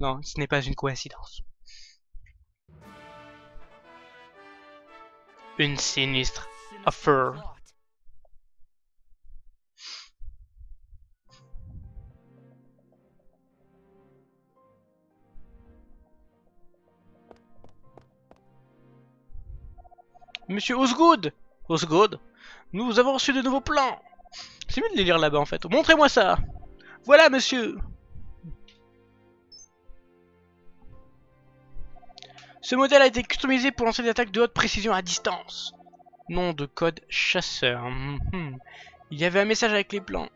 Non, ce n'est pas une coïncidence. Une sinistre affaire. Monsieur Osgood! Osgood, nous avons reçu de nouveaux plans. C'est mieux de les lire là-bas en fait. Montrez-moi ça. Voilà, monsieur. Ce modèle a été customisé pour lancer des attaques de haute précision à distance. Nom de code chasseur. Il y avait un message avec les plans.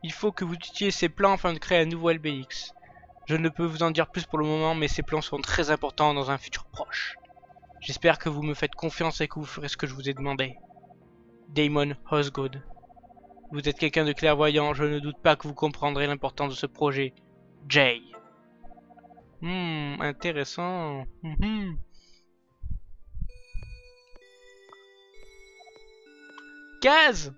Il faut que vous utilisiez ces plans afin de créer un nouveau LBX. Je ne peux vous en dire plus pour le moment, mais ces plans seront très importants dans un futur proche. J'espère que vous me faites confiance et que vous ferez ce que je vous ai demandé. Damon Osgood. Vous êtes quelqu'un de clairvoyant, je ne doute pas que vous comprendrez l'importance de ce projet. Jay. Intéressant. Kaz!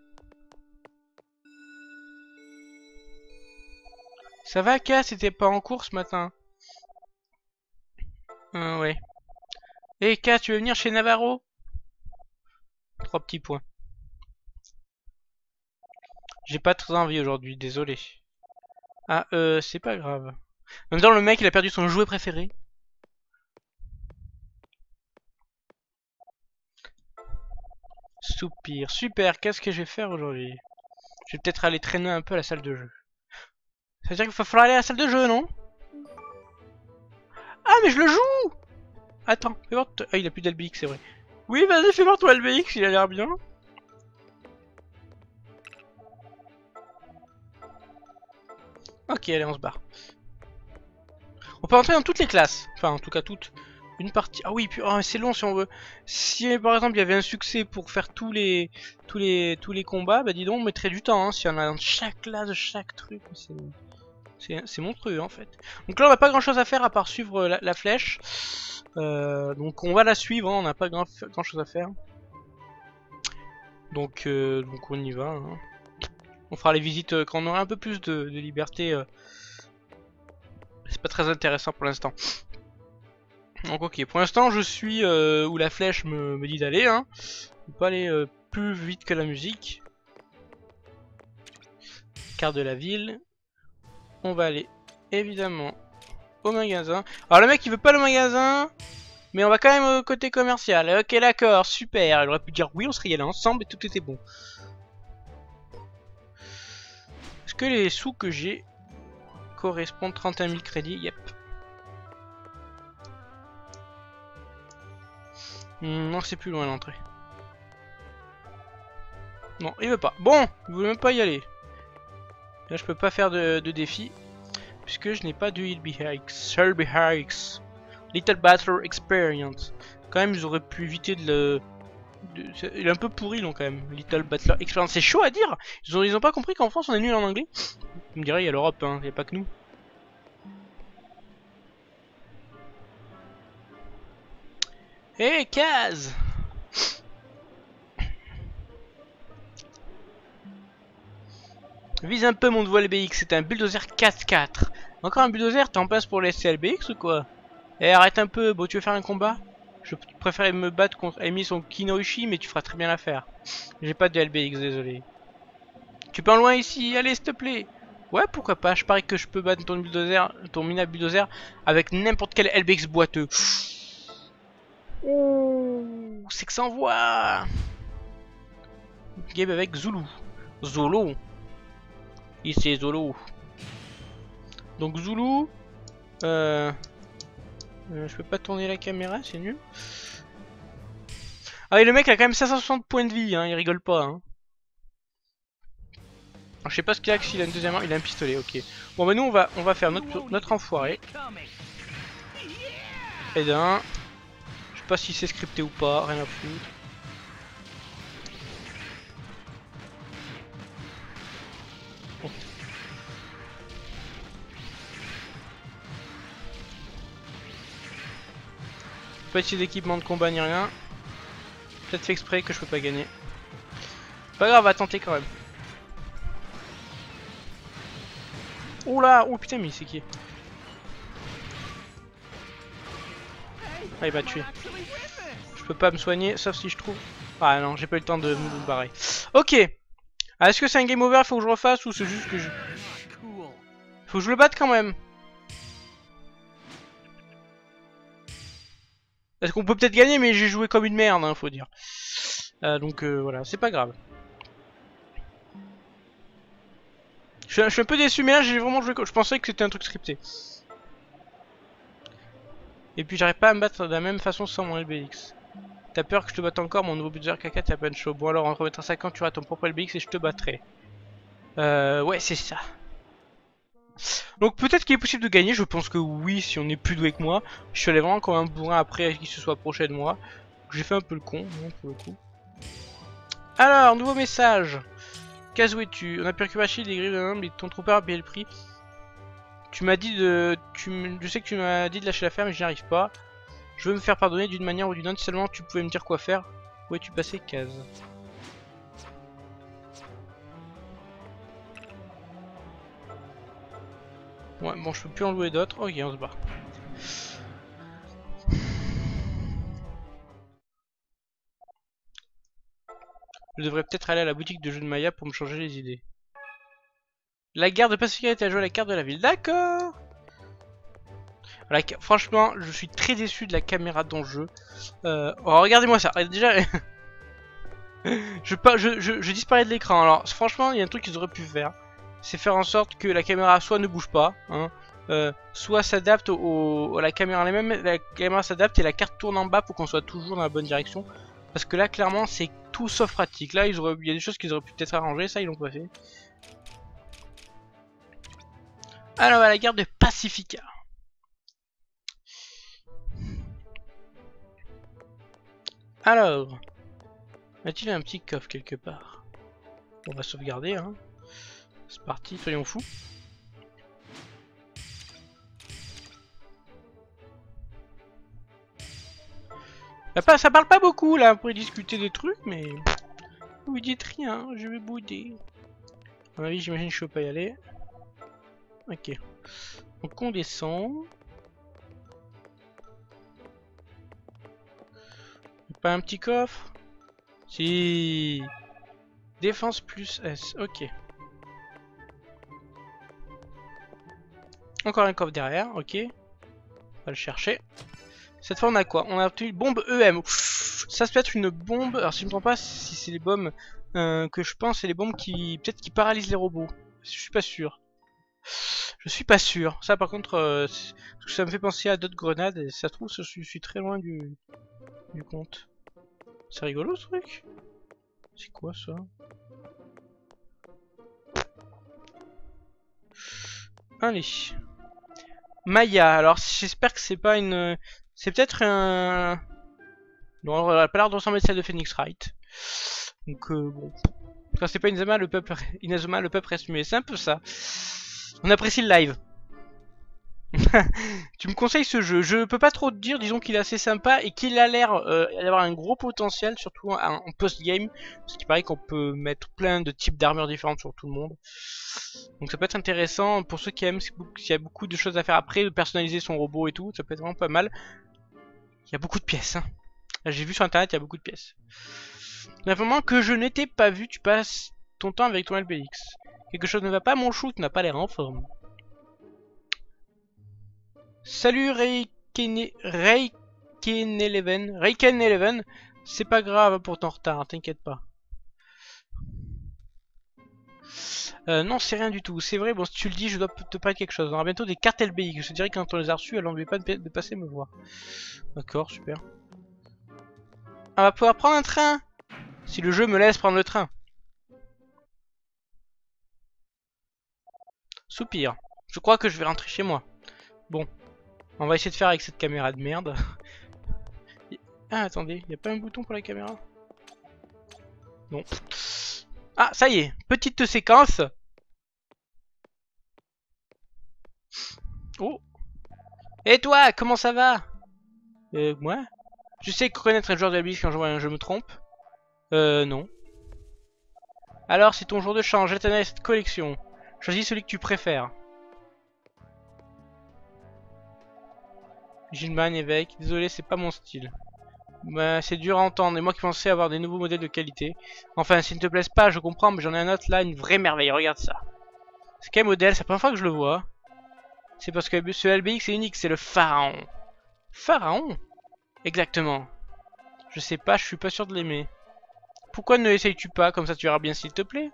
Ça va, Kaz? T'étais pas en cours ce matin? Ouais. Hé, Kaz, tu veux venir chez Navarro? 3 petits points. J'ai pas très envie aujourd'hui, désolé. Ah, c'est pas grave. En même temps, le mec, il a perdu son jouet préféré. Soupir. Super, qu'est-ce que je vais faire aujourd'hui? Je vais peut-être aller traîner un peu à la salle de jeu. Ça veut dire qu'il va falloir aller à la salle de jeu, non? Ah, mais je le joue! Attends, fais voir. Ah, il a plus d'LBX, c'est vrai. Oui, vas-y, fais voir ton LBX, il a l'air bien. Ok, allez, on se barre. On peut entrer dans toutes les classes. Enfin, en tout cas, toutes. Une partie. Ah oui, puis oh, c'est long si on veut. Si par exemple il y avait un succès pour faire tous les combats, bah dis donc, on mettrait du temps. Hein, s'il y en a dans chaque classe, chaque truc. C'est monstrueux en fait. Donc là, on n'a pas grand chose à faire à part suivre la flèche. Donc on va la suivre. Hein, on n'a pas grand chose à faire. Donc on y va. Hein. On fera les visites quand on aura un peu plus de liberté. C'est pas très intéressant pour l'instant. Donc ok, pour l'instant je suis où la flèche me dit d'aller. Hein. On peut pas aller plus vite que la musique. Carte de la ville. On va aller évidemment au magasin. Alors le mec il veut pas le magasin, mais on va quand même au côté commercial. Ok d'accord, super. Il aurait pu dire oui, on serait y allé ensemble et tout était bon. Est-ce que les sous que j'ai correspondent 31 000 crédits? Yep. Non, c'est plus loin l'entrée. Non, il veut pas. Bon, il veut même pas y aller. Là, je peux pas faire de défi. Puisque je n'ai pas de Selby Hikes. Little Battle Experience. Quand même, ils auraient pu éviter de le... Il est un peu pourri, non, quand même. Little Battler Experience. C'est chaud à dire. Ils ont pas compris qu'en France, on est nul en anglais. Vous me direz, il y a l'Europe, hein. Il n'y a pas que nous. Hé, Kaz! Vise un peu mon voile BX, c'est un bulldozer 4x4. Encore un bulldozer, t'es en place pour laisser LBX ou quoi? Eh, arrête un peu, bon, tu veux faire un combat? Je préfère me battre contre Amy son Kinoichi, mais tu feras très bien l'affaire. J'ai pas de LBX, désolé. Tu peux en loin ici, allez, s'il te plaît. Ouais, pourquoi pas, je parie que je peux battre ton bulldozer, ton mina bulldozer avec n'importe quel LBX boiteux. Ouh, c'est que ça envoie. Game avec Zulu. Zolo. Ici Zolo. Donc Zulu. Je peux pas tourner la caméra, c'est nul. Ah et le mec a quand même 560 points de vie, hein, il rigole pas. Hein. Alors, je sais pas ce qu'il a, s'il a une deuxième arme, il a un pistolet, ok. Bon bah nous on va faire notre enfoiré. Et d'un. Je sais pas si c'est scripté ou pas, rien à foutre. Bon. Pas ici d'équipement de combat ni rien. Peut-être fait exprès que je peux pas gagner. Pas grave, on va tenter quand même. Oula, oh putain, mais c'est qui? Ah, il m'a tué. Je peux pas me soigner, sauf si je trouve... Ah non, j'ai pas eu le temps de me barrer. Ok. Ah, est-ce que c'est un game over, faut que je refasse, ou c'est juste que je... Faut que je le batte quand même. Est-ce qu'on peut peut-être gagner, mais j'ai joué comme une merde, hein, faut dire. Donc voilà, c'est pas grave. Je suis un peu déçu, mais là j'ai vraiment joué... Je pensais que c'était un truc scripté. Et puis j'arrive pas à me battre de la même façon sans mon LBX. T'as peur que je te batte encore, mon nouveau buzzer caca t'as peine chaud. Bon alors on remettra ça quand tu auras ton propre LBX et je te battrai. Ouais c'est ça. Donc peut-être qu'il est possible de gagner, je pense que oui si on est plus doué que moi. Je suis allé vraiment comme un bourrin après qu'il se soit approché de moi. J'ai fait un peu le con, hein, pour le coup. Alors, nouveau message. Cas où es-tu? On a pu récupérer Shield, les griffes de l'homme, ton trooper a payé le prix. Tu m'as dit de... Je sais que tu m'as dit de lâcher l'affaire mais j'y arrive pas. Je veux me faire pardonner d'une manière ou d'une autre, seulement tu pouvais me dire quoi faire. Où es-tu passé, Case? Ouais, bon, je peux plus en louer d'autres. Ok, on se bat. Je devrais peut-être aller à la boutique de jeux de Maya pour me changer les idées. La gare de Pacifica est à jouer à la carte de la ville. D'accord. Franchement, je suis très déçu de la caméra dans le jeu. Oh, regardez-moi ça. Déjà, je disparais de l'écran. Alors, franchement, il y a un truc qu'ils auraient pu faire. C'est faire en sorte que la caméra soit ne bouge pas, hein, soit s'adapte à la caméra elle-même. La caméra s'adapte et la carte tourne en bas pour qu'on soit toujours dans la bonne direction. Parce que là, clairement, c'est tout sauf pratique. Là, il y a des choses qu'ils auraient pu peut-être arranger. Ça, ils l'ont pas fait. Alors, à la gare de Pacifica. Alors, y a-t-il un petit coffre quelque part? On va sauvegarder, hein. C'est parti, soyons fous. Ça parle pas beaucoup là, on pourrait discuter des trucs, mais vous dites rien, je vais bouder. À mon avis, j'imagine que je peux pas y aller. Ok. Donc on descend. Pas un petit coffre? Si. Défense plus S, ok. Encore un coffre derrière, ok. On va le chercher. Cette fois on a quoi? On a obtenu une bombe EM. Ça peut être une bombe. Alors si je me trompe pas, si c'est les bombes que je pense, c'est les bombes qui peut-être qui paralysent les robots. Je suis pas sûr. Je suis pas sûr. Ça par contre, ça me fait penser à d'autres grenades et ça se trouve je suis très loin du compte. C'est rigolo ce truc. C'est quoi ça? Allez. Maya. Alors j'espère que c'est pas une... C'est peut-être un... Non, elle a pas l'air de ressembler à celle de Phoenix Wright. Donc bon. Quand c'est pas Inazuma, le peuple reste muet. C'est un peu ça. On apprécie le live. Tu me conseilles ce jeu. Je peux pas trop te dire, disons qu'il est assez sympa et qu'il a l'air d'avoir un gros potentiel, surtout en post-game. Parce qu'il paraît qu'on peut mettre plein de types d'armures différentes sur tout le monde. Donc ça peut être intéressant pour ceux qui aiment, s'il y a beaucoup de choses à faire après, de personnaliser son robot et tout, ça peut être vraiment pas mal. Il y a beaucoup de pièces, hein. J'ai vu sur internet, il y a beaucoup de pièces. L'informant que je n'étais pas vu, tu passes ton temps avec ton LBX. Quelque chose ne va pas, mon chou, tu n'as pas l'air en forme. Salut Reiken11, c'est pas grave pour ton retard, t'inquiète pas. Non, c'est rien du tout, c'est vrai, bon si tu le dis, je dois te parler de quelque chose. On aura bientôt des cartes LBX, je dirais que quand on les a reçues, elle n'enlevait pas de passer me voir. D'accord, super. On va pouvoir prendre un train, si le jeu me laisse prendre le train. Soupir, je crois que je vais rentrer chez moi. Bon, on va essayer de faire avec cette caméra de merde. Ah, attendez, y a pas un bouton pour la caméra? Non. Ah, ça y est, petite séquence. Oh. Et toi, comment ça va? Moi? Je sais connaître un joueur de LBX quand je vois un jeu me trompe. Non. Alors, c'est ton jour de chance, jette un œil à cette collection. Choisis celui que tu préfères. Gilman, évêque. Désolé, c'est pas mon style. Bah, c'est dur à entendre. Et moi qui pensais avoir des nouveaux modèles de qualité. Enfin, s'ils ne te plaisent pas, je comprends, mais j'en ai un autre là, une vraie merveille. Regarde ça. C'est quel modèle? C'est la première fois que je le vois. C'est parce que ce LBX est unique, c'est le Pharaon. Pharaon? Exactement. Je sais pas, je suis pas sûr de l'aimer. Pourquoi ne l'essayes-tu pas? Comme ça tu verras bien s'il te plaît.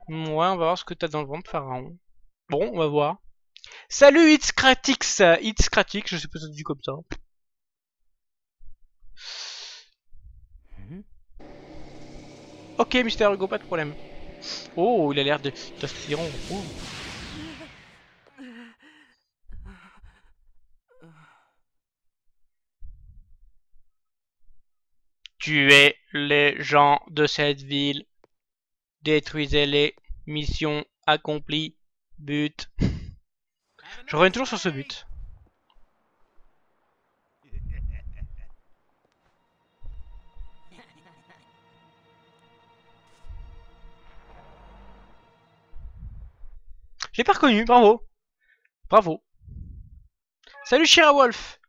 Ouais, on va voir ce que t'as dans le ventre, Pharaon. Bon, on va voir. Salut Itzkratix, Itzkratix, je sais pas si ça se dit comme ça. Ok, Mister Hugo, pas de problème. Oh, il a l'air d'aspiron. Oh. Tuez les gens de cette ville. Détruisez-les. Mission accomplie. But. Je reviens toujours sur ce but. Je l'ai pas reconnu, bravo. Bravo. Salut Shira Wolf.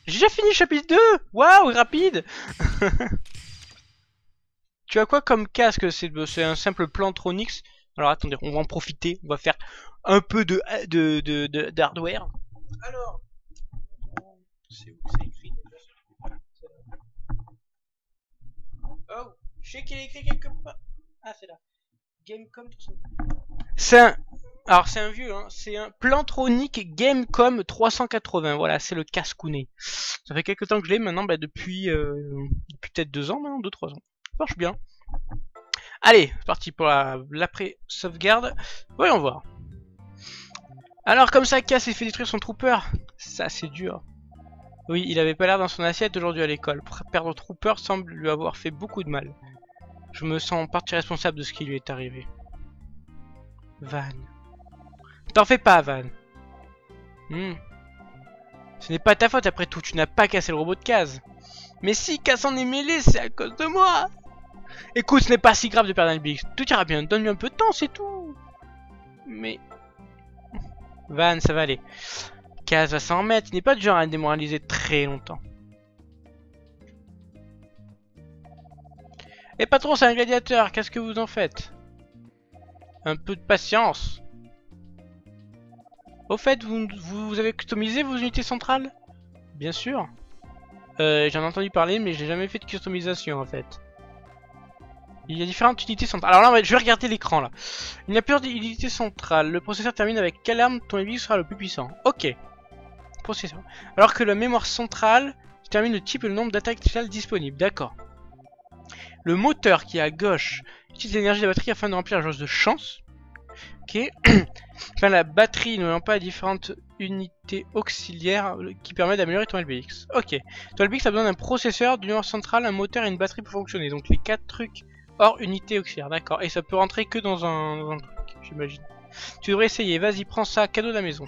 J'ai déjà fini le chapitre 2. Waouh, rapide. Tu as quoi comme casque? C'est un simple Plantronix. Alors attendez, on va en profiter. On va faire un peu d'hardware. Alors, c'est où c'est écrit? Oh, je sais qu'il est écrit quelque part. Ah, c'est là. Gamecom tout ça. C'est un... Alors c'est un vieux, hein. C'est un Plantronic Gamecom 380. Voilà, c'est le cascounet. Ça fait quelques temps que je l'ai maintenant, bah, depuis peut-être 2 ans maintenant, 2-3 ans. Ça marche bien. Allez, c'est parti pour l'après-sauvegarde. Voyons voir. Alors comme ça, Cass s'est fait détruire son trooper. Ça, c'est dur. Oui, il avait pas l'air dans son assiette aujourd'hui à l'école. Perdre trooper semble lui avoir fait beaucoup de mal. Je me sens en partie responsable de ce qui lui est arrivé. Van. T'en fais pas, Van. Ce n'est pas ta faute après tout, tu n'as pas cassé le robot de Kaz. Mais si Kaz en est mêlé, c'est à cause de moi. Écoute, ce n'est pas si grave de perdre un LBX. Tout ira bien, donne-lui un peu de temps, c'est tout. Mais... Van, ça va aller. Kaz va s'en remettre, il n'est pas du genre à démoraliser très longtemps. Et patron, c'est un gladiateur, qu'est-ce que vous en faites? Un peu de patience. Au fait, vous avez customisé vos unités centrales? Bien sûr. J'en ai entendu parler, mais j'ai jamais fait de customisation en fait. Il y a différentes unités centrales. Alors là, je vais regarder l'écran là. Il y a plusieurs unités centrales. Le processeur termine avec quelle arme ton LBX sera le plus puissant? Ok. Processeur. Alors que la mémoire centrale détermine le type et le nombre d'attaques spéciales disponibles. D'accord. Le moteur qui est à gauche utilise l'énergie de la batterie afin de remplir la jauge de chance. Ok. Enfin, la batterie ne pas à différentes unités auxiliaires qui permettent d'améliorer ton LBX. Ok. Ton LBX a besoin d'un processeur, d'une mémoire centrale, un moteur et une batterie pour fonctionner. Donc les 4 trucs hors unité auxiliaire. D'accord. Et ça peut rentrer que dans un truc, j'imagine. Tu devrais essayer. Vas-y, prends ça. Cadeau de la maison.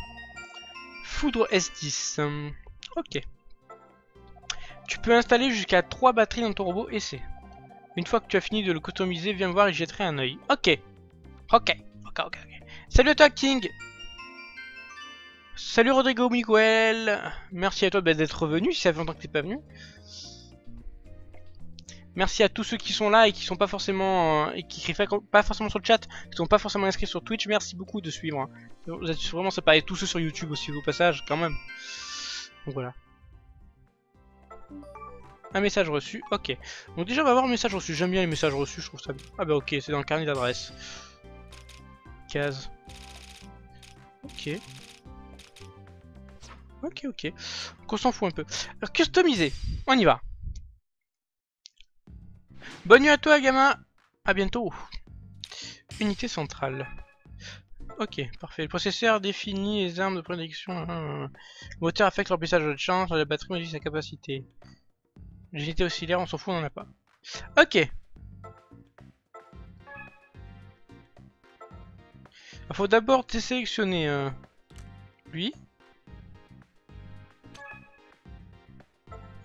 Foudre S10. Ok. Tu peux installer jusqu'à 3 batteries dans ton robot essai. Une fois que tu as fini de le customiser, viens me voir et j'y jetterai un œil. Ok. Ok. Salut à toi, King. Salut Rodrigo Miguel. Merci à toi d'être venu, si ça fait longtemps que t'es pas venu. Merci à tous ceux qui sont là et qui sont pas forcément et qui écrivent pas forcément sur le chat, qui sont pas forcément inscrits sur Twitch. Merci beaucoup de suivre. Hein. Vous êtes vraiment sympa, et tous ceux sur YouTube aussi au passage quand même. Donc voilà. Un message reçu, ok. Donc déjà on va voir un message reçu. J'aime bien les messages reçus, je trouve ça bien. Ah bah ok, c'est dans le carnet d'adresse. Case. Ok. Ok. Donc on s'en fout un peu. Alors customiser, on y va. Bonne nuit à toi, gamin. À bientôt. Unité centrale. Ok, parfait. Le processeur définit les armes de prédiction. Le moteur affecte l'emplissage de chance. La batterie modifie sa capacité. Les unités auxiliaires, on s'en fout, on en a pas. Ok. Il faut d'abord sélectionner lui.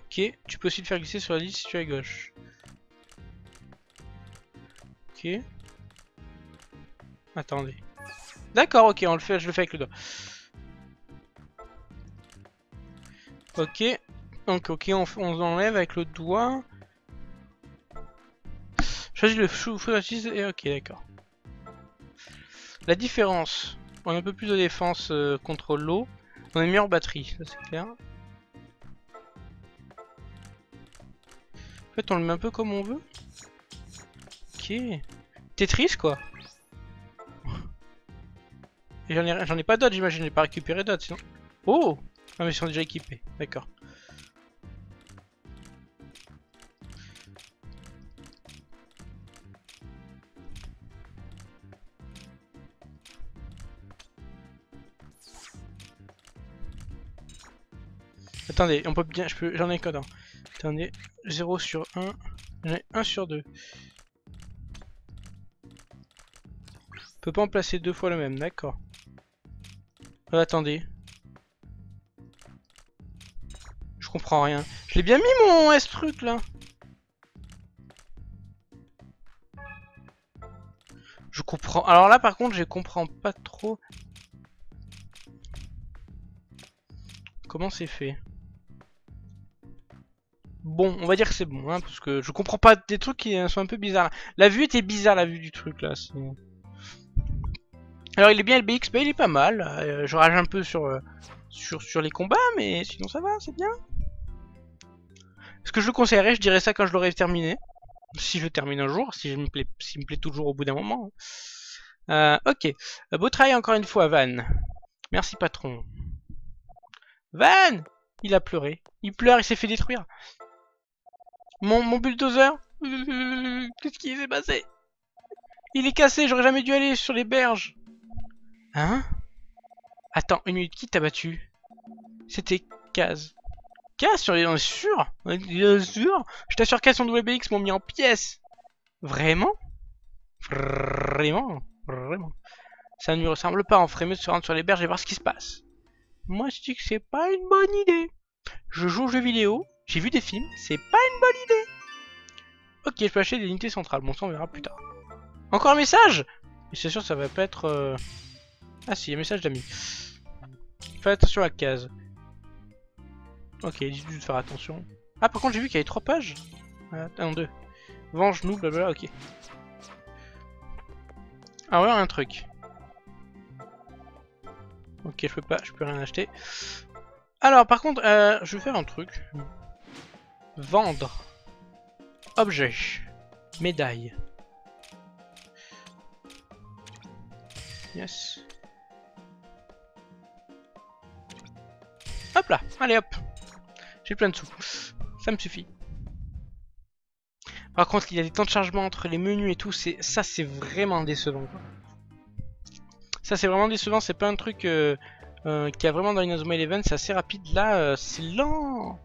Ok, tu peux aussi le faire glisser sur la liste si tu es à gauche. Ok. Attendez. D'accord, ok, je le fais avec le doigt. Ok. Donc ok, on enlève avec le doigt. Choisis le feu et ok, d'accord. La différence, on a un peu plus de défense contre l'eau. On a une meilleure batterie, ça c'est clair. En fait, on le met un peu comme on veut. Ok. Tetris quoi. Et j'en ai pas d'autres, j'imagine, j'ai pas récupéré d'autres sinon. Oh! Ah mais ils sont déjà équipés, d'accord. Attendez, on peut bien, j'en ai qu'un. Attendez, 0 sur 1, j'en ai 1 sur 2. On peut pas en placer deux fois le même, d'accord. Attendez. Je comprends rien. Je l'ai bien mis mon S truc là. Je comprends. Alors là par contre je comprends pas trop. Comment c'est fait. Bon, on va dire que c'est bon, hein, parce que je comprends pas des trucs qui sont un peu bizarres. La vue était bizarre, la vue du truc là. Alors il est bien le BX, il est pas mal. Je rage un peu sur les combats, mais sinon ça va, c'est bien. Ce que je le conseillerais, je dirais ça quand je l'aurai terminé. Si je termine un jour, s'il me plaît toujours au bout d'un moment. Ok, beau travail encore une fois, Van. Merci patron. Van! Il a pleuré. Il pleure, il s'est fait détruire. Mon bulldozer? Qu'est-ce qui s'est passé? Il est cassé, j'aurais jamais dû aller sur les berges. Hein? Attends, une minute, qui t'a battu? C'était Kaz. Kaz, on est sûr? On est sûr? Je t'assure Kaz, son WBX m'ont mis en pièces. Vraiment? Vraiment? Vraiment? Ça ne lui ressemble pas, on ferait mieux de se rendre sur les berges et voir ce qui se passe. Moi, je dis que c'est pas une bonne idée. Je joue aux jeux vidéo, j'ai vu des films, c'est pas une bonne idée. Ok, je peux acheter des unités centrales, bon ça on verra plus tard. Encore un message? Et c'est sûr ça va pas être... Ah si, un message d'amis. Fais attention à la case. Ok, dis-lui de faire attention. Ah par contre j'ai vu qu'il y avait 3 pages. Ah non, 2. Venge-nous, blablabla, ok. Ah ouais, un truc. Ok, je peux rien acheter. Alors par contre, je vais faire un truc. Vendre. Objet. Médaille. Yes. Hop là, allez hop. J'ai plein de sous. Ça me suffit. Par contre, il y a des temps de chargement entre les menus et tout. Ça, c'est vraiment décevant. Quoi. Ça, c'est vraiment décevant. C'est pas un truc qu'il y a vraiment dans Inazuma Eleven. C'est assez rapide. Là, c'est lent.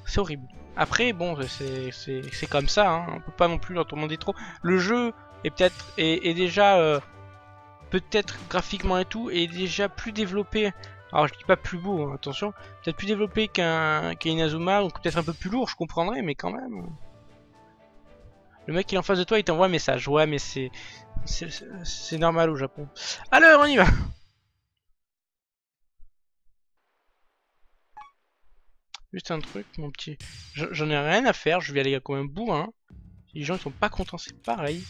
C'est horrible. Après, bon, c'est comme ça. Hein. On peut pas non plus leur demander trop. Le jeu est peut-être est déjà peut-être graphiquement et tout est déjà plus développé. Alors je dis pas plus beau, hein, attention. Peut-être plus développé qu'un Inazuma, donc peut-être un peu plus lourd, je comprendrais, mais quand même. Le mec qui est en face de toi, il t'envoie un message. Ouais, mais c'est normal au Japon. Alors, on y va. Juste un truc, mon petit. J'en ai rien à faire, je vais aller comme un bourrin. Les gens ils sont pas contents, c'est pareil.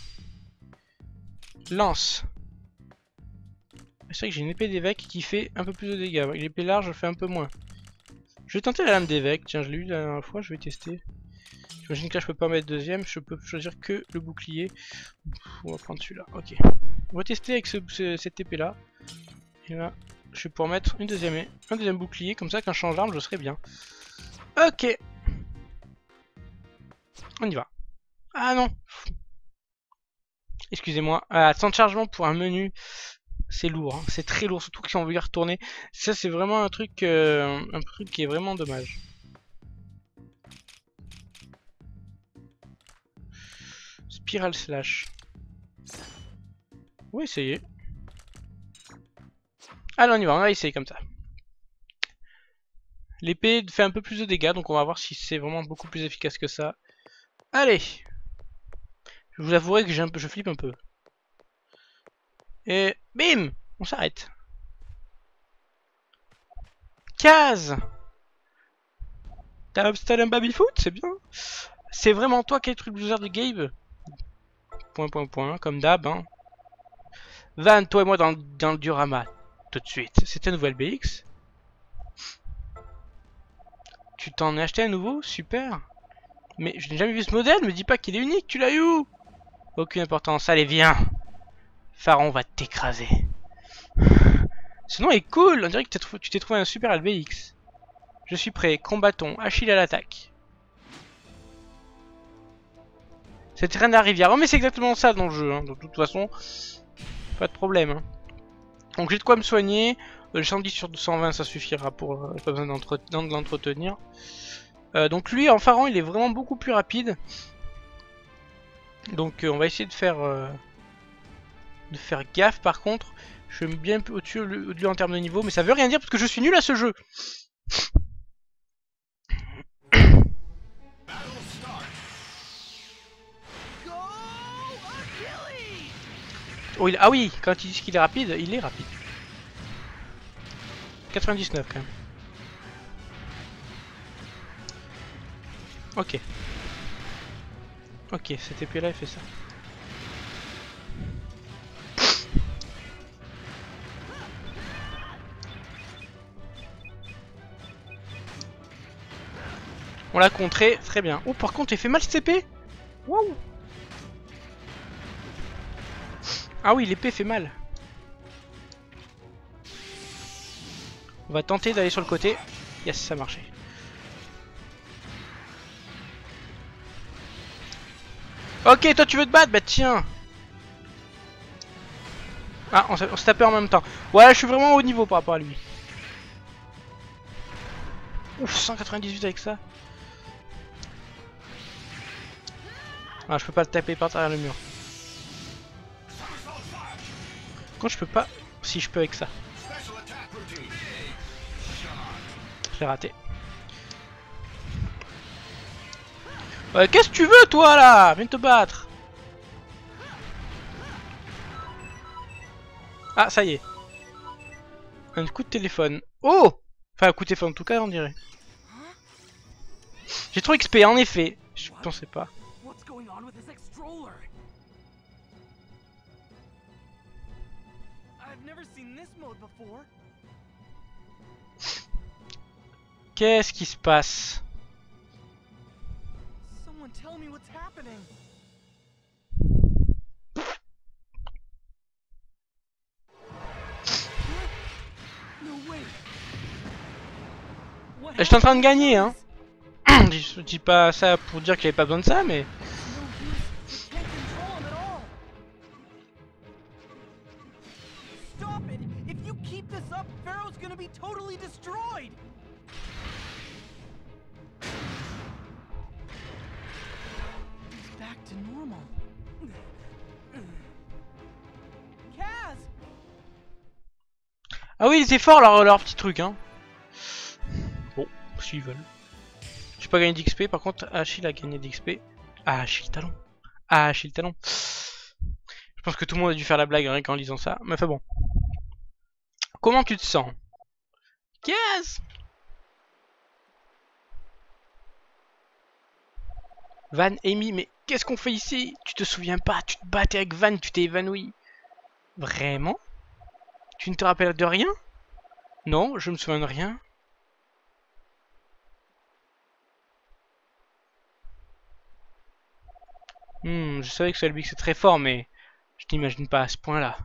Lance. C'est vrai que j'ai une épée d'évêque qui fait un peu plus de dégâts. Avec l'épée large, je fais un peu moins. Je vais tenter la lame d'évêque. Tiens, je l'ai eu la dernière fois, je vais tester. J'imagine que là je peux pas mettre deuxième, je peux choisir que le bouclier. On va prendre celui-là, ok. On va tester avec cette épée là. Et là, je vais pouvoir mettre un deuxième bouclier, comme ça quand je change d'arme je serai bien. Ok. On y va. Ah non. Excusez-moi. Temps de chargement pour un menu, c'est lourd, hein. C'est très lourd, surtout si on veut y retourner. Ça c'est vraiment un truc qui est vraiment dommage. Spiral slash. Oui, essayez. Allez, on y va, on va essayer comme ça. L'épée fait un peu plus de dégâts, donc on va voir si c'est vraiment beaucoup plus efficace que ça. Allez. Je vous avouerai que je flippe un peu. Et bim, on s'arrête. Case. T'as Amsterdam Babyfoot, c'est bien. C'est vraiment toi qui es le truc loser de Gabe. Point, comme d'hab. Hein. Van, toi et moi dans le diorama. Tout de suite. C'est ta nouvelle BX. Tu t'en es acheté un nouveau? Super. Mais je n'ai jamais vu ce modèle, me dis pas qu'il est unique, tu l'as eu où? Aucune importance, allez viens. Pharaon va t'écraser. Ce nom est cool, on dirait que tu t'es trouvé un super LBX. Je suis prêt, combattons, Achille à l'attaque. C'est terrain de la rivière. Oh mais c'est exactement ça dans le jeu, hein. De toute façon, pas de problème. Hein. Donc j'ai de quoi me soigner. Le 110 sur 220 ça suffira pour... pas besoin de l'entretenir. Donc lui en pharaon il est vraiment beaucoup plus rapide. Donc on va essayer de faire gaffe par contre. Je suis bien au-dessus de lui en termes de niveau. Mais ça veut rien dire parce que je suis nul à ce jeu. Oh, ah oui, quand il dit qu'il est rapide, il est rapide. 99 quand même. Ok. Ok, cette épée là elle fait ça. On l'a contré, très bien. Oh par contre il fait mal cette épée. Waouh. Ah oui l'épée fait mal. On va tenter d'aller sur le côté. Yes, ça a marché. Ok, toi tu veux te battre? Bah tiens. Ah, on s'est tapé en même temps. Ouais, je suis vraiment au niveau par rapport à lui. Ouf, 198 avec ça. Ah, je peux pas le taper par derrière le mur. Quand je peux pas... Si, je peux avec ça. Je l'ai raté. Qu'est-ce que tu veux, toi, là? Viens te battre. Ah, ça y est. Un coup de téléphone. Oh! Enfin, un coup de téléphone, en tout cas, on dirait. J'ai trop XP, en effet. Je pensais pas. Qu'est-ce qui se passe? J'étais en train de gagner, hein. Je dis pas ça pour dire qu'il avait pas besoin de ça, mais... Ah oui, c'est fort leur petit truc, hein. Bon, s'ils veulent. J'ai pas gagné d'XP, par contre Achille a gagné d'XP. Ah, Achille talon. Ah, Achille talon. Je pense que tout le monde a dû faire la blague rien qu'en lisant ça. Mais enfin bon. Comment tu te sens? Yes. Van, Amy, mais qu'est-ce qu'on fait ici? Tu te souviens pas? Tu te battais avec Van, tu t'es évanoui. Vraiment? Tu ne te rappelles de rien? Non, je me souviens de rien. Je savais que Solbix c'est très fort, mais je t'imagine pas à ce point-là.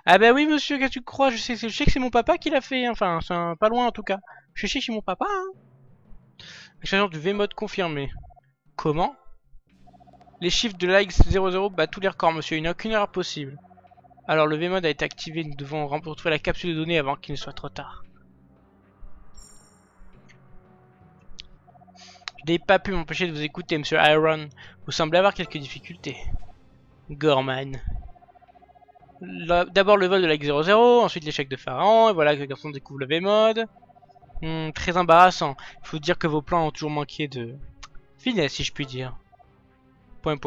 Ah bah oui monsieur, qu'est-ce que tu crois? Je sais que c'est mon papa qui l'a fait, hein. Enfin, c'est pas loin en tout cas. Je sais que c'est mon papa, hein. Exchange du V-mode confirmé. Comment? Les chiffres de likes 00 battent tous les records monsieur, il n'y a aucune erreur possible. Alors le V-mode a été activé, nous devons retrouver la capsule de données avant qu'il ne soit trop tard. Je n'ai pas pu m'empêcher de vous écouter monsieur Iron. Vous semblez avoir quelques difficultés. Gorman. D'abord le vol de like 00, ensuite l'échec de Pharaon, et voilà que le garçon découvre le V-mode. Très embarrassant. Il faut dire que vos plans ont toujours manqué de finesse, si je puis dire. Point.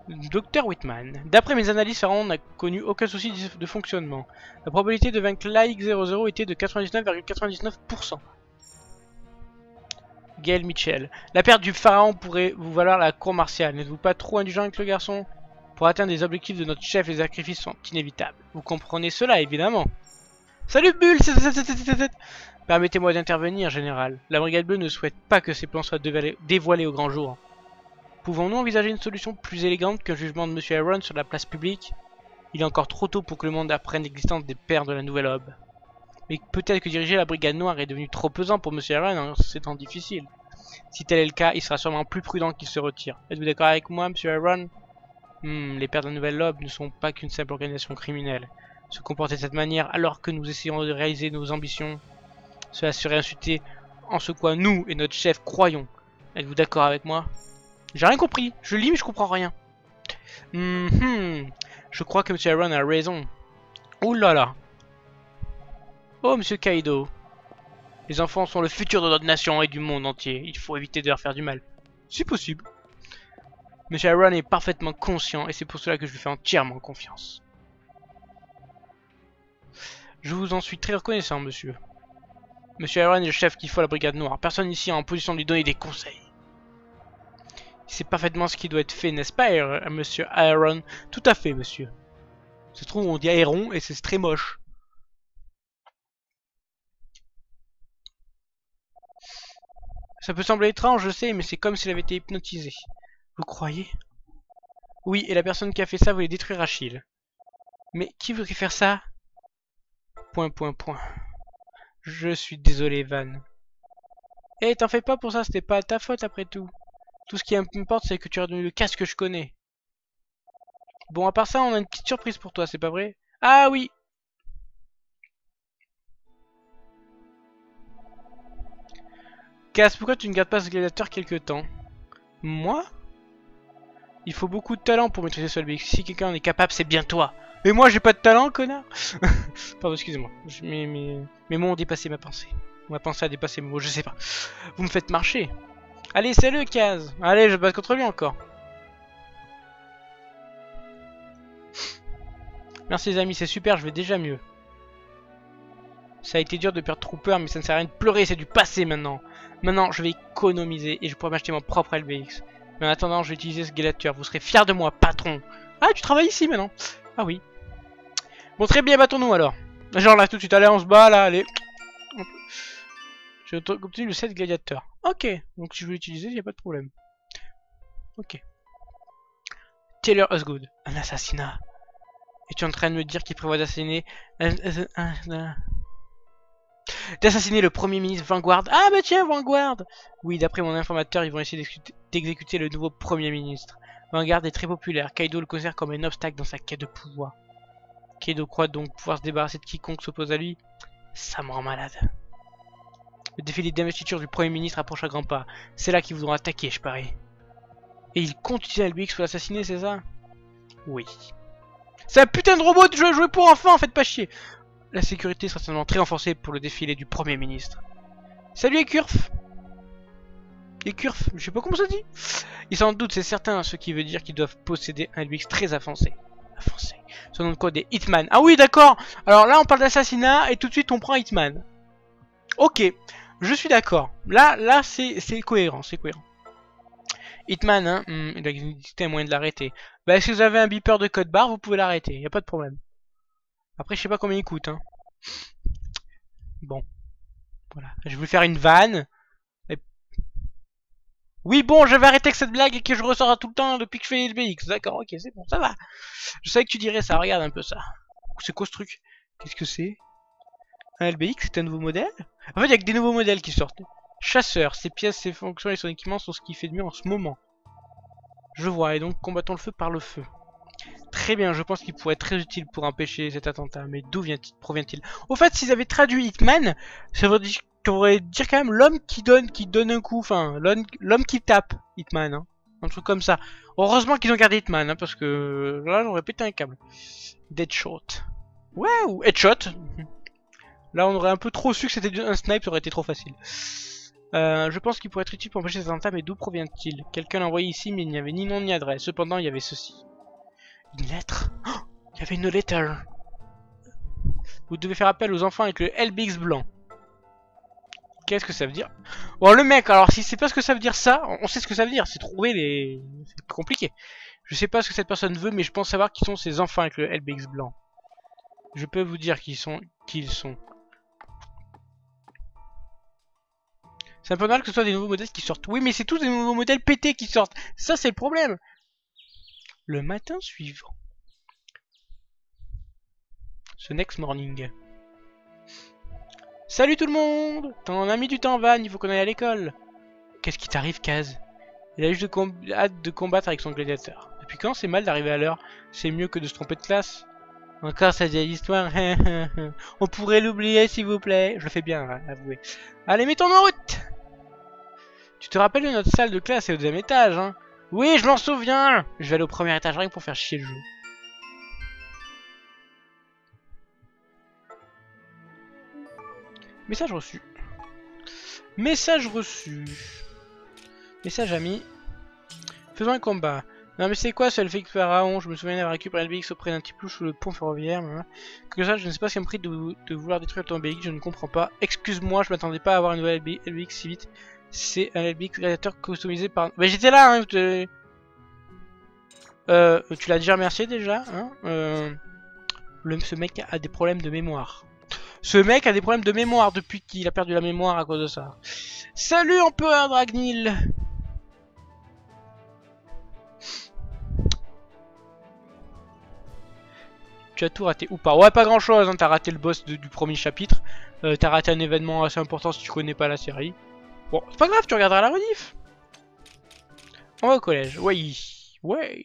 Docteur Whitman. D'après mes analyses, Pharaon n'a connu aucun souci de fonctionnement. La probabilité de vaincre l'AX-00 était de 99,99%. Gail Mitchell. La perte du pharaon pourrait vous valoir la cour martiale. N'êtes-vous pas trop indulgent avec le garçon? Pour atteindre les objectifs de notre chef, les sacrifices sont inévitables. Vous comprenez cela, évidemment. Salut Bull. Permettez-moi d'intervenir, général. La Brigade Bleue ne souhaite pas que ses plans soient dévoilés au grand jour. Pouvons-nous envisager une solution plus élégante qu'un jugement de M. Aaron sur la place publique? Il est encore trop tôt pour que le monde apprenne l'existence des pères de la Nouvelle Aube. Mais peut-être que diriger la Brigade Noire est devenu trop pesant pour M. Aaron en ces temps difficiles. Si tel est le cas, il sera sûrement plus prudent qu'il se retire. Êtes-vous d'accord avec moi, M. Aaron? Les pères de la Nouvelle Aube ne sont pas qu'une simple organisation criminelle. Se comporter de cette manière alors que nous essayons de réaliser nos ambitions, cela serait insulter en ce quoi nous et notre chef croyons. Êtes-vous d'accord avec moi? J'ai rien compris. Je lis mais je comprends rien. Je crois que M. Aaron a raison. Ouh là là. Oh, Monsieur Kaido. Les enfants sont le futur de notre nation et du monde entier. Il faut éviter de leur faire du mal. Si possible. M. Aaron est parfaitement conscient et c'est pour cela que je lui fais entièrement confiance. Je vous en suis très reconnaissant, monsieur. M. Aaron est le chef qu'il faut à la Brigade Noire. Personne ici est en position de lui donner des conseils. C'est parfaitement ce qui doit être fait, n'est-ce pas, Monsieur Aaron? Tout à fait, monsieur. Ça se trouve, on dit Aaron et c'est très moche. Ça peut sembler étrange, je sais, mais c'est comme s'il avait été hypnotisé. Vous croyez? Oui, et la personne qui a fait ça voulait détruire Achille. Mais qui voudrait faire ça? Point. Je suis désolé, Van. Eh, t'en fais pas pour ça, c'était pas ta faute après tout. Tout ce qui importe, c'est que tu as donné le casque que je connais. Bon, à part ça, on a une petite surprise pour toi, c'est pas vrai? Ah oui! Cass, pourquoi tu ne gardes pas ce gladiateur quelque temps? Moi? Il faut beaucoup de talent pour maîtriser ce BX. Si quelqu'un en est capable, c'est bien toi. Mais moi, j'ai pas de talent, connard. Pardon, excusez-moi. Mes mots ont dépassé ma pensée. Ma pensée a dépassé mes mots, je sais pas. Vous me faites marcher. Allez, salut, Kaz. Allez, je bats contre lui encore. Merci les amis, c'est super, je vais déjà mieux. Ça a été dur de perdre Trooper, mais ça ne sert à rien de pleurer, c'est du passé maintenant. Maintenant, je vais économiser et je pourrai m'acheter mon propre LBX. Mais en attendant, je vais utiliser ce gladiateur. Vous serez fiers de moi, patron. Ah, tu travailles ici maintenant? Ah oui. Bon, très bien, battons-nous alors. Genre là, tout de suite, allez, on se bat là, allez. J'ai obtenu le set gladiateur. Ok, donc si je veux l'utiliser, il n'y a pas de problème. Ok. Taylor Osgood, un assassinat. Es-tu en train de me dire qu'il prévoit d'assassiner... d'assassiner le premier ministre Vanguard? Ah bah tiens, Vanguard! Oui, d'après mon informateur, ils vont essayer d'exécuter le nouveau premier ministre. Vanguard est très populaire. Kaido le considère comme un obstacle dans sa quête de pouvoir. Kaido croit donc pouvoir se débarrasser de quiconque s'oppose à lui. Ça me rend malade. Le défilé d'investiture du premier ministre approche à grands pas. C'est là qu'ils voudront attaquer, je parie. Et il compte utiliser LBX pour l'assassiner, c'est ça? Oui. C'est un putain de robot de jouer pour enfants, faites pas chier. La sécurité sera certainement très renforcée pour le défilé du premier ministre. Salut Ekurf. Ekurf, je sais pas comment ça dit. Ils s'en doutent, c'est certain, ce qui veut dire qu'ils doivent posséder un LBX très avancé. Son nom de code est Hitman. Ah oui, d'accord. Alors là, on parle d'assassinat et tout de suite, on prend Hitman. Ok, je suis d'accord. Là, c'est cohérent, c'est cohérent. Hitman, hein, il existait un moyen de l'arrêter. Bah, si vous avez un beeper de code barre, vous pouvez l'arrêter, y a pas de problème. Après, je sais pas combien il coûte, hein. Bon, voilà. Je vais faire une vanne. Et... oui, bon, j'avais arrêté avec cette blague et que je ressors tout le temps depuis que je fais LBX. D'accord, ok, c'est bon, ça va. Je savais que tu dirais ça, regarde un peu ça. C'est quoi ce truc? Qu'est-ce que c'est? Un LBX, c'est un nouveau modèle? En fait, il y a que des nouveaux modèles qui sortent. Chasseur, ses pièces, ses fonctions et son équipement sont ce qui fait de mieux en ce moment. Je vois, et donc combattons le feu par le feu. Très bien, je pense qu'il pourrait être très utile pour empêcher cet attentat. Mais d'où provient-il? Au fait, s'ils avaient traduit Hitman, ça voudrait dire quand même l'homme qui donne un coup, enfin, l'homme qui tape Hitman, hein. Un truc comme ça. Heureusement qu'ils ont gardé Hitman, hein, parce que là, j'aurais pété un câble. Deadshot. Ouais, ou Headshot. Là, on aurait un peu trop su que c'était un snipe, ça aurait été trop facile. Je pense qu'il pourrait être utile pour empêcher ces attentats, mais d'où provient-il? Quelqu'un l'a envoyé ici, mais il n'y avait ni nom ni adresse. Cependant, il y avait ceci. Une lettre? Oh, il y avait une letter. Vous devez faire appel aux enfants avec le LBX blanc. Qu'est-ce que ça veut dire? Bon, le mec, alors si c'est pas ce que ça veut dire ça, on sait ce que ça veut dire. C'est trouver les... C'est compliqué. Je sais pas ce que cette personne veut, mais je pense savoir qui sont ces enfants avec le LBX blanc. Je peux vous dire qui ils sont. C'est un peu normal que ce soit des nouveaux modèles qui sortent. Oui, mais c'est tous des nouveaux modèles pétés qui sortent. Ça, c'est le problème. Le matin suivant. The next morning. Salut tout le monde! Ton ami du temps van, il faut qu'on aille à l'école. Qu'est-ce qui t'arrive, Kaz? Il a juste hâte de combattre avec son gladiateur. Depuis quand c'est mal d'arriver à l'heure? C'est mieux que de se tromper de classe. Encore cette vieille histoire. On pourrait l'oublier, s'il vous plaît. Je le fais bien, avouez. Allez, mettons en route! Tu te rappelles de notre salle de classe, c'est au deuxième étage, hein? Oui, je m'en souviens! Je vais aller au premier étage rien que pour faire chier le jeu. Message reçu. Message reçu. Message ami. Faisons un combat. Non mais c'est quoi ce LFX Pharaon? Je me souviens d'avoir récupéré LBX auprès d'un petit plouche sous le pont ferroviaire. Que ça, je ne sais pas ce qui m'a pris de vouloir détruire ton LBX, je ne comprends pas. Excuse-moi, je m'attendais pas à avoir une nouvelle LBX si vite. C'est un LBX gladiateur customisé par... Mais j'étais là, hein. Tu l'as déjà remercié déjà, hein. Ce mec a des problèmes de mémoire. Ce mec a des problèmes de mémoire depuis qu'il a perdu la mémoire à cause de ça. Salut Empereur Dragnil! Tu as tout raté ou pas? Ouais, pas grand chose, hein. T'as raté le boss du premier chapitre. T'as raté un événement assez important si tu connais pas la série. Bon, c'est pas grave, tu regarderas la rediff. On va au collège. Ouais. Ouais.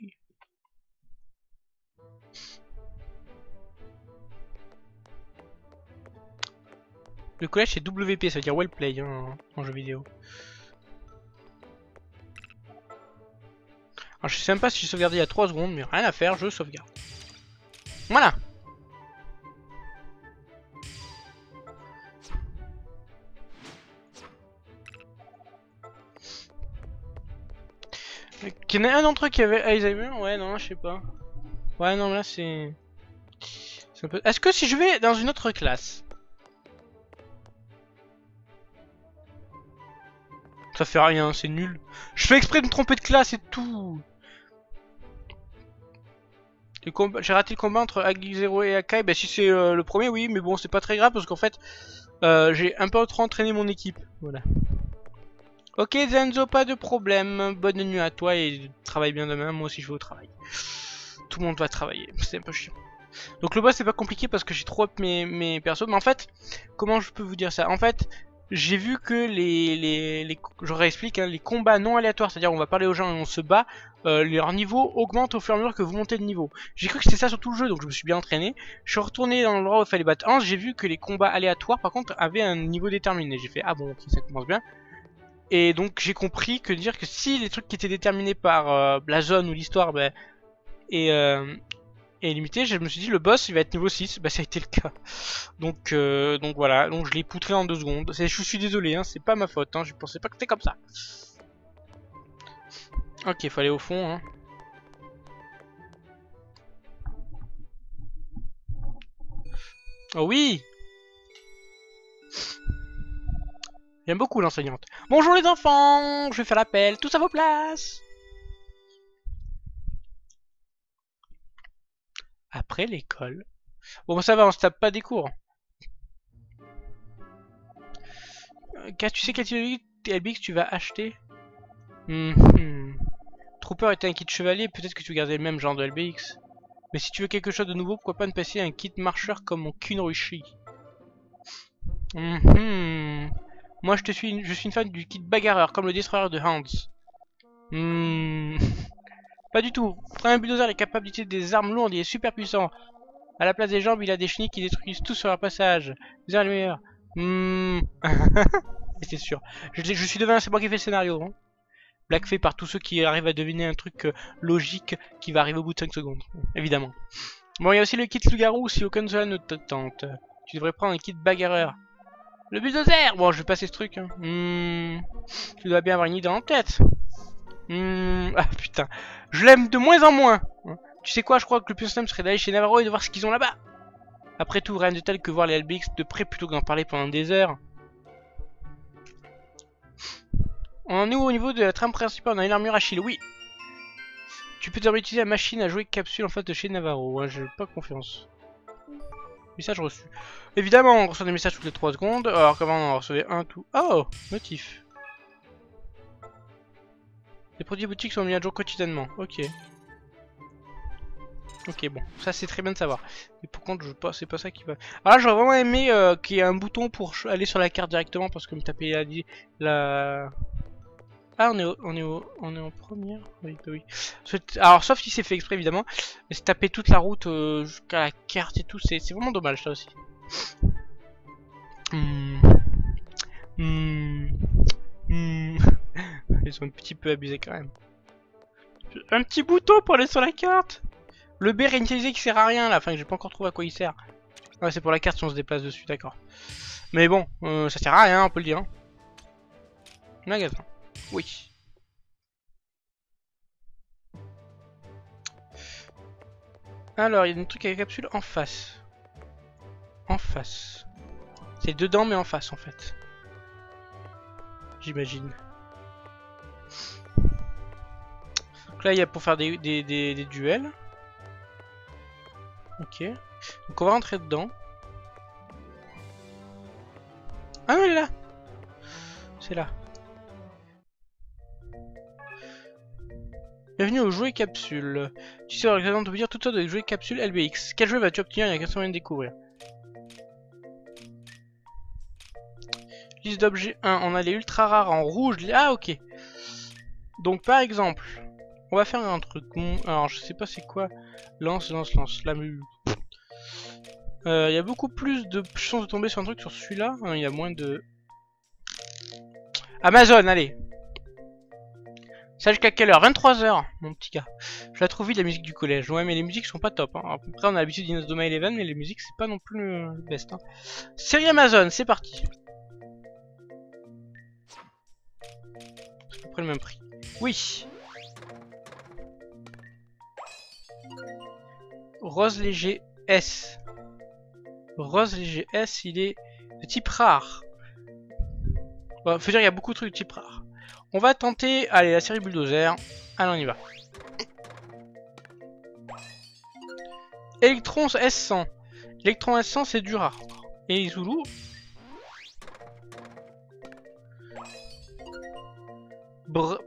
Le collège c'est WP, ça veut dire well play hein, en jeu vidéo. Alors je sais même pas si j'ai sauvegardé il y a 3 secondes, mais rien à faire, je sauvegarde. Voilà. Qu'il y en a un d'entre eux qui avait Alzheimer? Ouais, non, je sais pas. Ouais, non, là c'est... Peu... Est-ce que si je vais dans une autre classe... Ça fait rien, c'est nul. Je fais exprès de me tromper de classe et tout. J'ai raté le combat entre Agi0 et Akai. Bah si c'est le premier, oui, mais bon, c'est pas très grave parce qu'en fait, j'ai un peu trop entraîné mon équipe. Voilà. Ok Zenzo, pas de problème. Bonne nuit à toi et travaille bien demain. Moi aussi je vais au travail. Tout le monde va travailler, c'est un peu chiant. Donc le boss c'est pas compliqué parce que j'ai trop up mes persos. Mais en fait, comment je peux vous dire ça? En fait, j'ai vu que je réexplique, hein, les combats non aléatoires, c'est-à-dire on va parler aux gens et on se bat, leur niveau augmente au fur et à mesure que vous montez de niveau. J'ai cru que c'était ça sur tout le jeu, donc je me suis bien entraîné. Je suis retourné dans l'endroit où il fallait battre 11, j'ai vu que les combats aléatoires par contre avaient un niveau déterminé. J'ai fait ah bon ok ça commence bien. Et donc j'ai compris que dire que si les trucs qui étaient déterminés par la zone ou l'histoire bah, et limité, je me suis dit le boss il va être niveau 6, bah ça a été le cas. Donc voilà, donc je l'ai poutré en 2 secondes. Je suis désolé, hein, c'est pas ma faute, hein, je pensais pas que c'était comme ça. Ok, il faut aller au fond. Hein. Oh oui! J'aime beaucoup l'enseignante. Bonjour les enfants, je vais faire l'appel, tous à vos places. Après l'école. Bon ça va, on se tape pas des cours. Tu sais quel type de LBX tu vas acheter? Trooper était un kit chevalier, peut-être que tu veux garder le même genre de LBX. Mais si tu veux quelque chose de nouveau, pourquoi pas ne passer un kit marcheur comme mon Kunoichi? Moi je suis une fan du kit bagarreur, comme le destroyer de Hans. Pas du tout. Prends un bulldozer, les capacités des armes lourdes, il est super puissant. À la place des jambes, il a des chenilles qui détruisent tout sur leur passage. Vous êtes les meilleurs. C'est sûr. Je suis devin, c'est moi qui fais le scénario. Hein. Blackfait par tous ceux qui arrivent à deviner un truc logique qui va arriver au bout de 5 secondes. Évidemment. Bon, il y a aussi le kit loup-garou si aucun de cela ne te tente. Tu devrais prendre un kit bagarreur. Le bulldozer. Bon, je vais passer ce truc. Hein. Tu dois bien avoir une idée en tête. Ah putain. Je l'aime de moins en moins. Tu sais quoi, je crois que le plus simple serait d'aller chez Navarro et de voir ce qu'ils ont là-bas. Après tout, rien de tel que voir les LBX de près plutôt que d'en parler pendant des heures. On en est où au niveau de la trame principale? On a une armure Achille, oui. Tu peux désormais utiliser la machine à jouer capsule en face de chez Navarro. J'ai pas confiance. Message reçu. Évidemment, on reçoit des messages toutes les 3 secondes. Alors qu'avant, on en recevait un tout. Oh, notif. Les produits boutiques sont mis à jour quotidiennement. Ok. Ok, bon, ça c'est très bien de savoir. Mais par contre, c'est pas ça qui va. Alors là, j'aurais vraiment aimé qu'il y ait un bouton pour aller sur la carte directement parce que me taper la. Ah, on est en première. Oui, bah oui. Alors, sauf si c'est fait exprès évidemment. Mais c'est taper toute la route jusqu'à la carte et tout, c'est vraiment dommage ça aussi. Ils sont un petit peu abusés quand même. Un petit bouton pour aller sur la carte. Le B réinitialisé qui sert à rien là, enfin que j'ai pas encore trouvé à quoi il sert. Ouais, c'est pour la carte si on se déplace dessus, d'accord. Mais bon, ça sert à rien, on peut le dire. Hein. Magasin. Oui. Alors, il y a un truc avec la capsule en face. En face. C'est dedans mais en face en fait. J'imagine. Donc là, il y a pour faire des duels. Ok. Donc on va rentrer dedans. Ah non, elle est là. C'est là. Bienvenue au jouet capsule. Tu sais, l'occasion de vous dire tout ça de jouer capsule LBX. Quel jeu vas-tu obtenir? Il y a 400 moyens de découvrir. Liste d'objets 1. On a les ultra rares en rouge. Ah, ok. Donc, par exemple, on va faire un truc. Alors, je sais pas c'est quoi. Lance. La mule. Il y a beaucoup plus de chances de tomber sur un truc sur celui-là. Il y a moins de... Amazon, allez. Ça jusqu'à quelle heure? 23 h, mon petit gars. Je la trouve vite la musique du collège. Ouais, mais les musiques sont pas top. Hein. Après, on a l'habitude d'Inazuma Eleven, mais les musiques, c'est pas non plus le best. Hein. Série Amazon, c'est parti. C'est à peu près le même prix. Oui. Rose léger S. Rose léger S, il est de type rare. Bon, faut dire, il y a beaucoup de trucs de type rare. On va tenter, allez, la série bulldozer. Allez, on y va. Electron S100. Electron S100, c'est du rare. Et Zulu.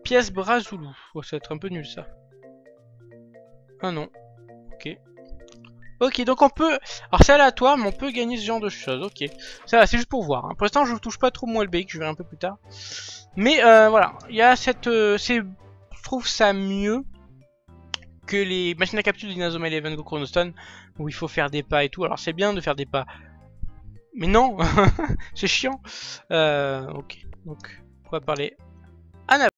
Pièce bras Zulu. Oh, ça va être un peu nul ça. Ah non. Ok. Ok, donc on peut... Alors c'est aléatoire, mais on peut gagner ce genre de choses. Ok. Ça va, c'est juste pour voir. Hein. Pour l'instant, je ne touche pas trop mon LBX, je verrai un peu plus tard. Mais voilà, il y a cette... je trouve ça mieux que les machines à capsule d'Inazuma Eleven Go Chrono Stone, où il faut faire des pas et tout. Alors c'est bien de faire des pas. Mais non. C'est chiant. Ok, donc on va parler...